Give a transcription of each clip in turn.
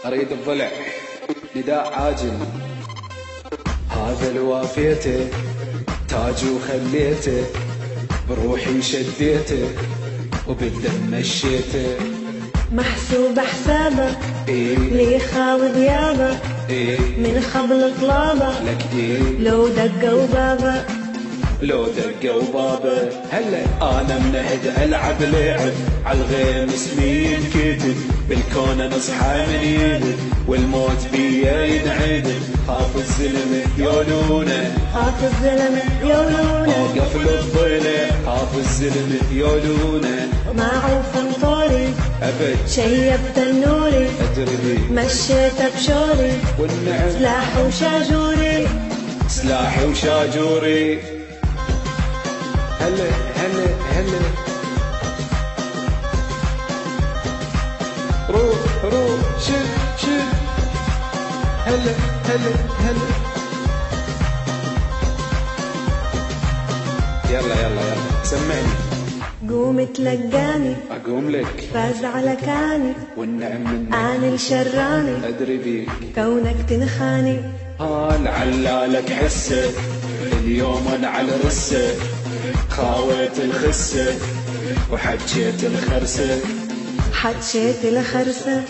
اريد الضلع نداء عاجل. هذا اللي وافيته تاج وخليته، بروحي شديته وبالدم مشيته. محسوب حسابه إيه لي خاوي ذيابه، إيه من خبل طلابه لك إيه لو دقوا بابه. لو دقوا بابه. هلا انا منهد العب لعب عالغيم اسمي ينكتب، بالكون نصحى من يدب والموت بيا ينعدل. خاف الزلمه يولونه، خاف الزلمه يولونه، اوقف للضلع خاف الزلمه يولونه. ما عوف انطوري ابد شيبت النوري، ادري بي مشيت بشوري والنعم سلاح وشاجوري. سلاحي وشاجوري. هلا هلا هلا روح روح شد شد. هلا هلا هلا يلا يلا يلا سمعني. قوم تلقاني اقوم لك فاز على كاني، والنعم منك انا الشراني ادري بيك. كونك تنخاني. لعلالك حسه اليوم انا على رسه، خاويت الخسه وحجيت الخرسه. حجيت الخرسه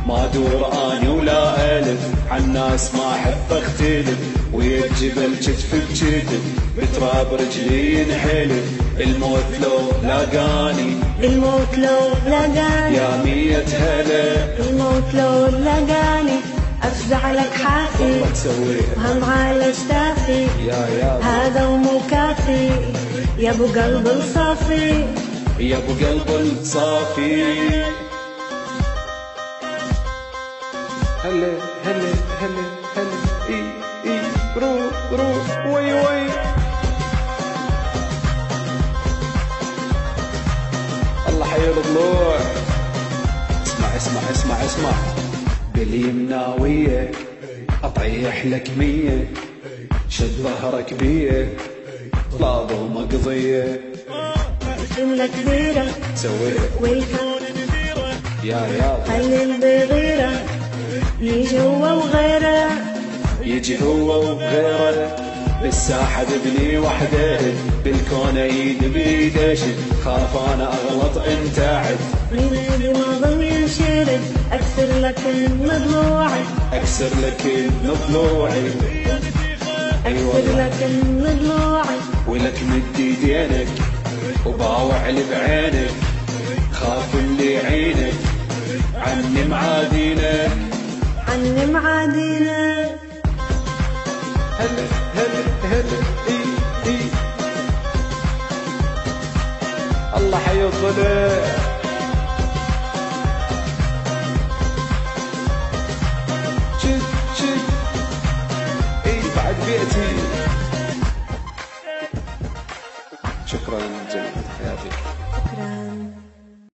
ما دور اني ولا الف عالناس ما احب اختلف، ويا الجبل كتف بكتف بتراب رجلي ينحلف. الموت لو لاقاني، الموت لو لقاني، يا مية هلا الموت لو لقاني. افزع لك حافي ما تسويها وهم على اشتافي، يا هذا ومو كافي يا ابو قلب الصافي. يا ابو قلب الصافي. هلا هلا هلا هلا اي اي روح روح وي وي. الله حي الضلوع. اسمع اسمع اسمع اسمع. باليمناوية اطيح لك 100، شد ظهرك بيه لاضو مقضية. جملة كبيرة سويها والكون يا خلي البغيرة يجي هو وغيره، يجي هو وغيره. بالساحة ذبني وحده، بالكون ايد بيده شد. خاف انا اغلط انت عد، من ايدي ما ظل ينشرد. اكسر لك المضلوعي، اكسر لك ضلوعي. اكسر لك المضلوعي. ولك مد يدينك وباوع لي بعينك، خاف اللي يعينك عني معادينك. عني معادينا. هلا هلا هلا اي اي. الله حي الضلع. شد شد اي بعد بيئتي. شكرا جزيلا حياتي. شكرا.